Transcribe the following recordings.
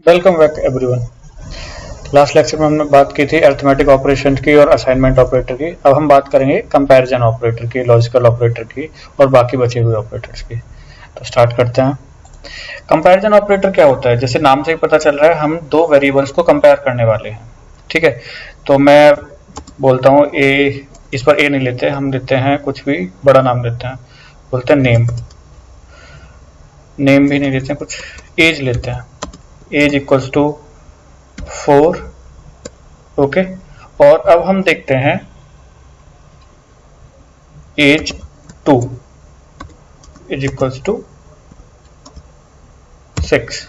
Welcome back everyone. Last lecture में हमने बात की थी अरिथमेटिक ऑपरेशन की और असाइनमेंट ऑपरेटर की। अब हम बात करेंगे कंपैरिजन ऑपरेटर की, लॉजिकल ऑपरेटर की और बाकी बचे हुए ऑपरेटर्स की। तो स्टार्ट करते हैं। कंपैरिजन ऑपरेटर क्या होता है? जैसे नाम से ही पता चल रहा है, हम दो वेरिएबल्स को कंपेयर करने वाले हैं। ठीक है, तो मैं बोलता हूँ ए, इस पर ए नहीं लेते, हम लेते हैं कुछ भी बड़ा नाम लेते हैं, बोलते हैं नेम। नेम भी नहीं लेते हैं, कुछ एज लेते हैं, एज इक्वल्स टू 4। ओके, और अब हम देखते हैं age 2 is equals to 6।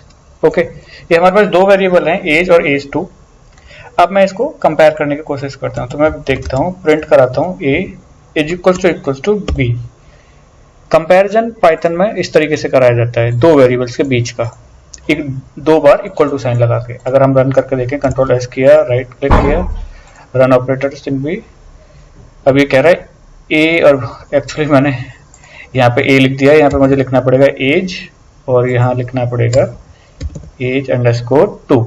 Okay, ये हमारे पास दो वेरिएबल हैं, एज और एज 2। अब मैं इसको कंपेयर करने की कोशिश करता हूं, तो मैं देखता हूं, प्रिंट कराता हूं A is equals to B. Comparison Python में इस तरीके से कराया जाता है, दो वेरिएबल्स के बीच का, एक दो बार इक्वल टू साइन लगा के। अगर हम रन करके देखें, कंट्रोल एस किया, राइट क्लिक किया, रन ऑपरेटर्स इन बी। अब ये कह रहा है ए, और एक्चुअली मैंने यहाँ पे ए लिख दिया, यहाँ पे मुझे लिखना पड़ेगा एज, और यहाँ लिखना पड़ेगा age underscore 2।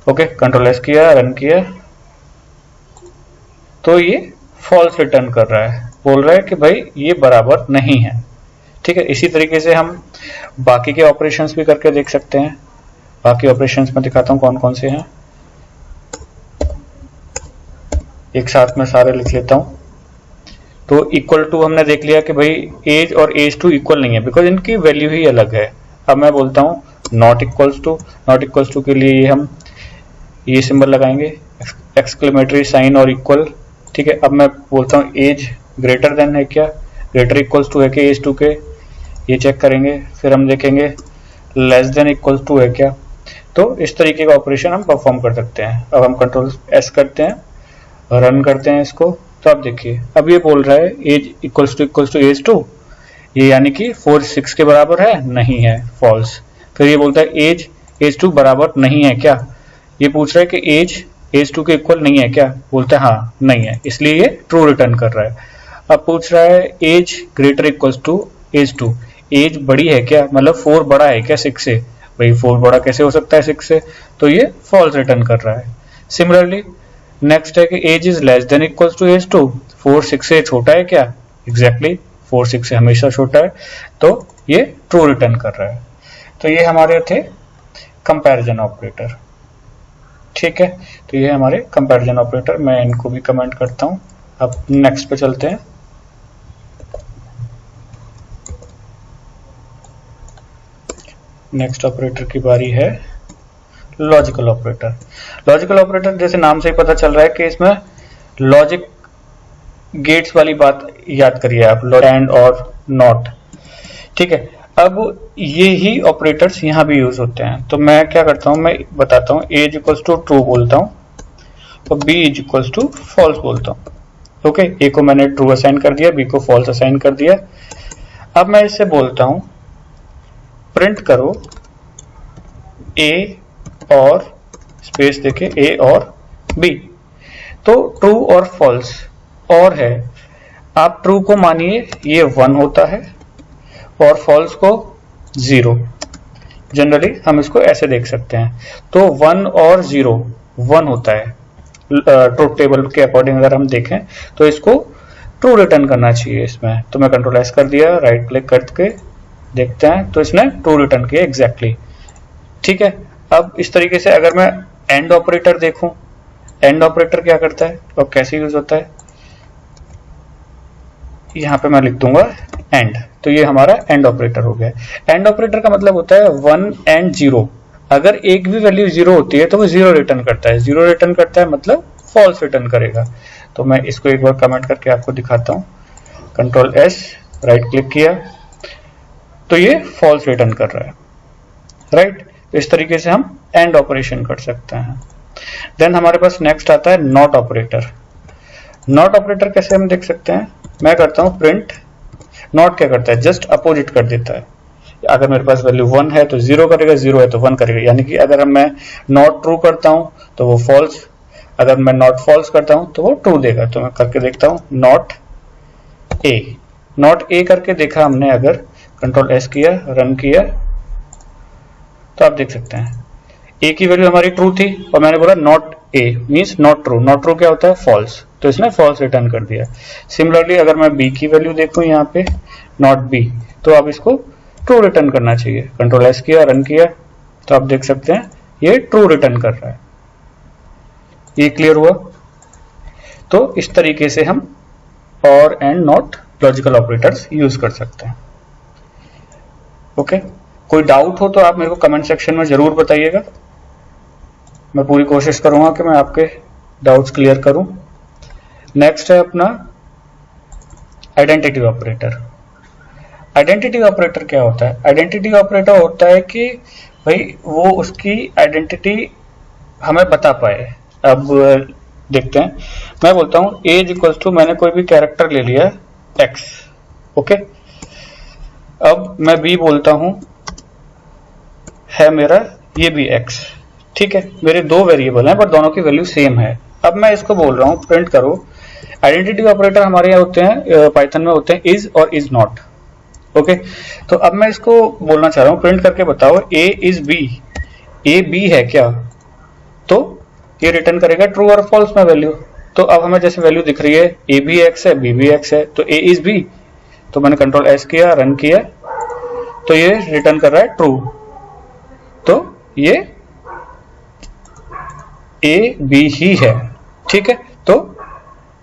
Okay, control S किया, रन किया, तो ये फॉल्स रिटर्न कर रहा है, बोल रहा है कि भाई ये बराबर नहीं है। ठीक है, इसी तरीके से हम बाकी के ऑपरेशंस भी करके देख सकते हैं। बाकी ऑपरेशंस में दिखाता हूं कौन कौन से हैं, एक साथ में सारे लिख लेता हूं। तो इक्वल टू हमने देख लिया कि भाई एज और एज 2 इक्वल नहीं है, बिकॉज इनकी वैल्यू ही अलग है। अब मैं बोलता हूं not equals to. Not equals to के लिए हम ये सिंबल लगाएंगे, एक्सक्लेमेटरी साइन और इक्वल। ठीक है, अब मैं बोलता हूं एज ग्रेटर देन है क्या, ग्रेटर इक्वल्स टू है कि एज 2 के, ये चेक करेंगे। फिर हम देखेंगे लेस देन इक्वल्स टू है क्या। तो इस तरीके का ऑपरेशन हम परफॉर्म कर सकते हैं। अब हम कंट्रोल एस करते हैं, रन करते हैं इसको, तो अब देखिए, अब ये बोल रहा है एज इक्वल्स टू एज 2, ये यानी कि 4 6 के बराबर है, नहीं है, फॉल्स। फिर ये बोलता है एज 2 बराबर नहीं है क्या, ये पूछ रहा है कि एज 2 के इक्वल नहीं है क्या, बोलते हैं हाँ नहीं है, इसलिए ये ट्रू रिटर्न कर रहा है। अब पूछ रहा है age greater equals to age 2, age बड़ी है क्या, मतलब 4 बड़ा है क्या 6 से, भाई 4 बड़ा कैसे हो सकता है 6 से, तो ये फॉल्स रिटर्न कर रहा है। सिमिलरली नेक्स्ट है कि age is less than equals to age 2, 4 6 से छोटा है क्या, एग्जैक्टली 4 6 से हमेशा छोटा है, तो ये ट्रू रिटर्न कर रहा है। तो ये हमारे थे कंपैरिजन ऑपरेटर। ठीक है, तो ये हमारे कंपैरिजन ऑपरेटर, मैं इनको भी कमेंट करता हूं। अब नेक्स्ट पे चलते हैं। नेक्स्ट ऑपरेटर की बारी है लॉजिकल ऑपरेटर। लॉजिकल ऑपरेटर जैसे नाम से ही पता चल रहा है कि इसमें लॉजिक गेट्स वाली बात याद करिए आप, एंड और नॉट। ठीक है, अब ये ही ऑपरेटर्स यहाँ भी यूज होते हैं। तो मैं क्या करता हूँ, मैं बताता हूँ एज इक्वल्स टू ट्रू बोलता हूँ और B is equals to false बोलता हूँ। ओके, ए को मैंने ट्रू असाइन कर दिया, बी को फॉल्स असाइन कर दिया। अब मैं इससे बोलता हूँ प्रिंट करो ए और स्पेस देके ए और बी। तो ट्रू और फॉल्स और है, आप ट्रू को मानिए ये 1 होता है और फॉल्स को 0। जनरली हम इसको ऐसे देख सकते हैं। तो 1 और 0 1 होता है ट्रूथ टेबल के अकॉर्डिंग। अगर हम देखें तो इसको ट्रू रिटर्न करना चाहिए इसमें। तो मैं कंट्रोल एस कर दिया, राइट क्लिक करके देखते हैं, तो इसने ट्रू रिटर्न किया एग्जैक्टली। ठीक है, अब इस तरीके से अगर मैं एंड ऑपरेटर देखूं, एंड ऑपरेटर क्या करता है और कैसे यूज होता है, यहां पे मैं लिख दूंगा एंड। तो ये हमारा एंड ऑपरेटर हो गया। एंड ऑपरेटर का मतलब होता है 1 एंड 0। अगर एक भी वैल्यू 0 होती है तो वो 0 रिटर्न करता है, 0 रिटर्न करता है मतलब फॉल्स रिटर्न करेगा। तो मैं इसको एक बार कमेंट करके आपको दिखाता हूं, कंट्रोल एस, राइट क्लिक किया, तो ये फॉल्स रिटर्न कर रहा है। राइट, इस तरीके से हम एंड ऑपरेशन कर सकते हैं। देन हमारे पास नेक्स्ट आता है नॉट ऑपरेटर। नॉट ऑपरेटर कैसे हम देख सकते हैं, मैं करता हूं प्रिंट। नॉट क्या करता है, जस्ट अपोजिट कर देता है। अगर मेरे पास वैल्यू 1 है तो 0 करेगा, 0 है तो 1 करेगा। यानी कि अगर मैं नॉट ट्रू करता हूं तो वो फॉल्स, अगर मैं नॉट फॉल्स करता हूं तो वो ट्रू देगा। तो मैं करके देखता हूं नॉट ए। नॉट ए करके देखा हमने, अगर कंट्रोल एस किया, रन किया, तो आप देख सकते हैं ए की वैल्यू हमारी ट्रू थी और मैंने बोला not a means not true. Not true क्या होता है? फॉल्स। तो इसने फॉल्स रिटर्न कर दिया। सिमिलरली अगर मैं बी की वैल्यू देखूं यहाँ पे नॉट बी, तो अब इसको ट्रू रिटर्न करना चाहिए। कंट्रोल एस किया, रन किया, तो आप देख सकते हैं ये ट्रू रिटर्न कर रहा है। ये क्लियर हुआ? तो इस तरीके से हम और and not logical operators use कर सकते हैं। ओके, कोई डाउट हो तो आप मेरे को कमेंट सेक्शन में जरूर बताइएगा। मैं पूरी कोशिश करूंगा कि मैं आपके डाउट्स क्लियर करूं। नेक्स्ट है अपना आइडेंटिटी ऑपरेटर। आइडेंटिटी ऑपरेटर क्या होता है? आइडेंटिटी ऑपरेटर होता है कि भाई वो उसकी आइडेंटिटी हमें बता पाए। अब देखते हैं, मैं बोलता हूं एज इक्वल्स टू, मैंने कोई भी कैरेक्टर ले लिया एक्स। ओके, अब मैं बी बोलता हूं है मेरा ये भी एक्स। ठीक है, मेरे दो वेरिएबल हैं बट दोनों की वैल्यू सेम है। अब मैं इसको बोल रहा हूं प्रिंट करो। आइडेंटिटी ऑपरेटर हमारे यहाँ होते हैं पाइथन में होते हैं इज और इज नॉट। ओके, तो अब मैं इसको बोलना चाह रहा हूं प्रिंट करके बताओ ए इज बी, ए बी है क्या? तो ये रिटर्न करेगा ट्रू और फॉल्स में वैल्यू। तो अब हमें जैसे वैल्यू दिख रही है ए भी एक्स है, बी भी एक्स है, तो ए इज बी। तो मैंने कंट्रोल एस किया, रन किया, तो ये रिटर्न कर रहा है ट्रू। तो ये ए बी ही है। ठीक है, तो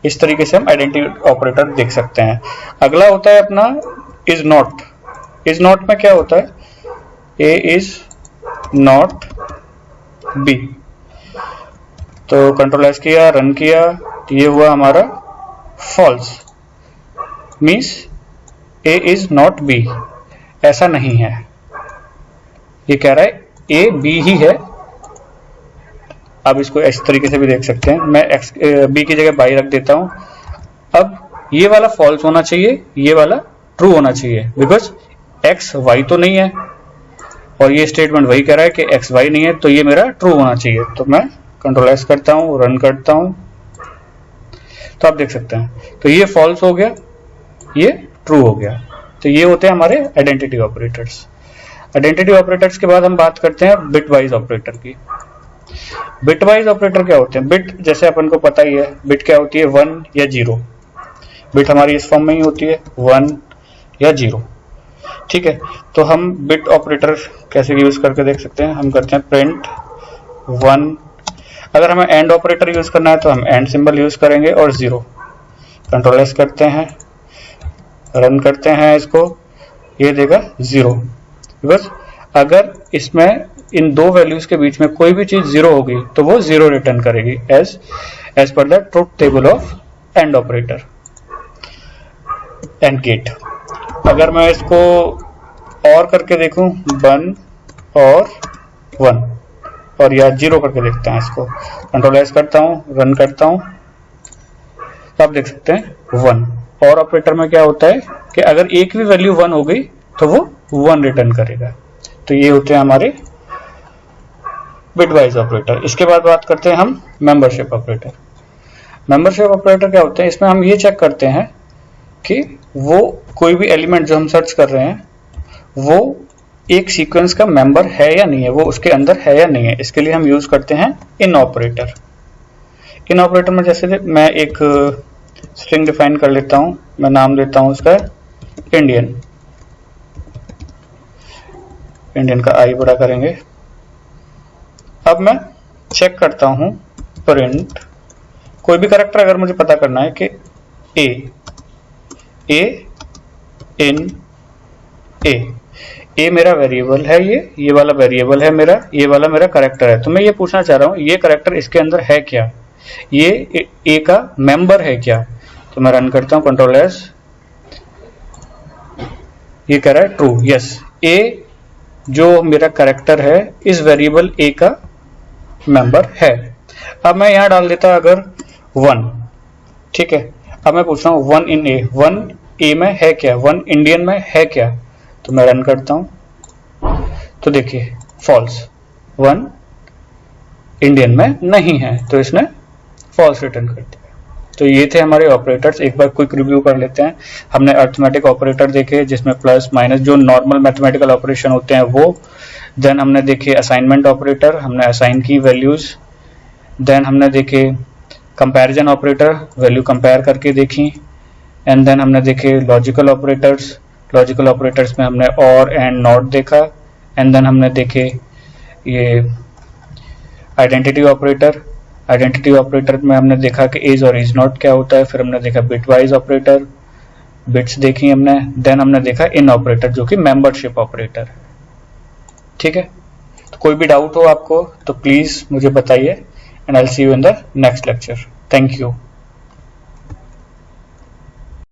इस तरीके से हम आइडेंटिटी ऑपरेटर देख सकते हैं। अगला होता है अपना इज नॉट। इज नॉट में क्या होता है? A is not B. तो कंट्रोल एस किया, रन किया, तो ये हुआ हमारा false, means A is not B, ऐसा नहीं है। ये कह रहा है ए बी ही है। अब इसको इस तरीके से भी देख सकते हैं। मैं एक्स बी की जगह बाई रख देता हूं। अब ये वाला फॉल्स होना चाहिए, ये वाला ट्रू होना चाहिए, बिकॉज एक्स वाई तो नहीं है और ये स्टेटमेंट वही कह रहा है कि एक्स वाई नहीं है, तो ये मेरा ट्रू होना चाहिए। तो मैं कंट्रोल एस करता हूं, रन करता हूं, तो आप देख सकते हैं तो ये फॉल्स हो गया, ये ट्रू हो गया। तो ये होते हैं हमारे आइडेंटिटी ऑपरेटर्स। आइडेंटिटी ऑपरेटर्स के बाद हम बात करते हैं बिटवाइज ऑपरेटर की। बिटवाइज ऑपरेटर क्या होते हैं? बिट जैसे अपन को पता ही है, बिट क्या होती है? 1 या 0। बिट हमारी इस फॉर्म में ही होती है 1 या 0। ठीक है, तो हम बिट ऑपरेटर कैसे यूज करके देख सकते हैं? हम करते हैं प्रिंट 1। अगर हमें एंड ऑपरेटर यूज करना है तो हम एंड सिंबल यूज करेंगे और 0। कंट्रोल एस करते हैं, रन करते हैं इसको, ये देगा 0। बिकॉज अगर इसमें इन दो वैल्यूज के बीच में कोई भी चीज 0 होगी तो वो 0 रिटर्न करेगी as per the truth table of and operator and gate. अगर मैं इसको और करके देखूं 1 और 1 और या 0 करके देखते हैं इसको, कंट्रोल एस करता हूं, रन करता हूं, तो आप देख सकते हैं 1। और ऑपरेटर में क्या होता है कि अगर एक भी वैल्यू 1 हो गई तो वो 1 रिटर्न करेगा। तो ये होते हैं हमारे बिटवाइज ऑपरेटर। इसके बाद बात करते हैं हम मेंबरशिप ऑपरेटर। मेंबरशिप ऑपरेटर क्या होते हैं? इसमें हम ये चेक करते हैं कि वो कोई भी एलिमेंट जो हम सर्च कर रहे हैं वो एक सीक्वेंस का मेंबर है या नहीं है, वो उसके अंदर है या नहीं है। इसके लिए हम यूज करते हैं इन ऑपरेटर। इन ऑपरेटर में जैसे मैं एक स्ट्रिंग डिफाइन कर लेता हूं, मैं नाम देता हूं उसका इंडियन। इंडियन का आई बड़ा करेंगे। अब मैं चेक करता हूं प्रिंट, कोई भी कैरेक्टर अगर मुझे पता करना है कि ए इन ए मेरा वेरिएबल है, ये वाला वेरिएबल है मेरा, ये वाला मेरा कैरेक्टर है। तो मैं ये पूछना चाह रहा हूं ये कैरेक्टर इसके अंदर है क्या, ये ए का मेंबर है क्या? तो मैं रन करता हूं, कंट्रोल एस, ये कह रहा है ट्रू, यस, ए जो मेरा कैरेक्टर है इस वेरिएबल ए का मेंबर है। अब मैं यहां डाल देता अगर 1। ठीक है, अब मैं पूछ रहा हूं 1 इन ए, 1 ए में है क्या, 1 इंडियन में है क्या? तो मैं रन करता हूं, तो देखिए फॉल्स, 1 इंडियन में नहीं है, तो इसने फॉल्स रिटर्न कर दिया। तो ये थे हमारे ऑपरेटर्स। एक बार क्विक रिव्यू कर लेते हैं। हमने अरिथमेटिक ऑपरेटर देखे जिसमें प्लस माइनस जो नॉर्मल मैथमेटिकल ऑपरेशन होते हैं वो। देन हमने देखे असाइनमेंट ऑपरेटर, हमने असाइन की वैल्यूज। देन हमने देखे कंपैरिजन ऑपरेटर, वैल्यू कंपेयर करके देखी। एंड देन हमने देखे लॉजिकल ऑपरेटर्स। लॉजिकल ऑपरेटर्स में हमने और एंड नॉट देखा। एंड देन हमने देखे ये आइडेंटिटी ऑपरेटर। आइडेंटिटी ऑपरेटर में हमने देखा कि इज और इज नॉट क्या होता है। फिर हमने देखा बिटवाइज ऑपरेटर, बिट्स देखी हमने। देन हमने देखा इन ऑपरेटर जो कि मेंबरशिप ऑपरेटर है। ठीक है, तो कोई भी डाउट हो आपको तो प्लीज मुझे बताइए and I will see you in the next lecture. Thank you.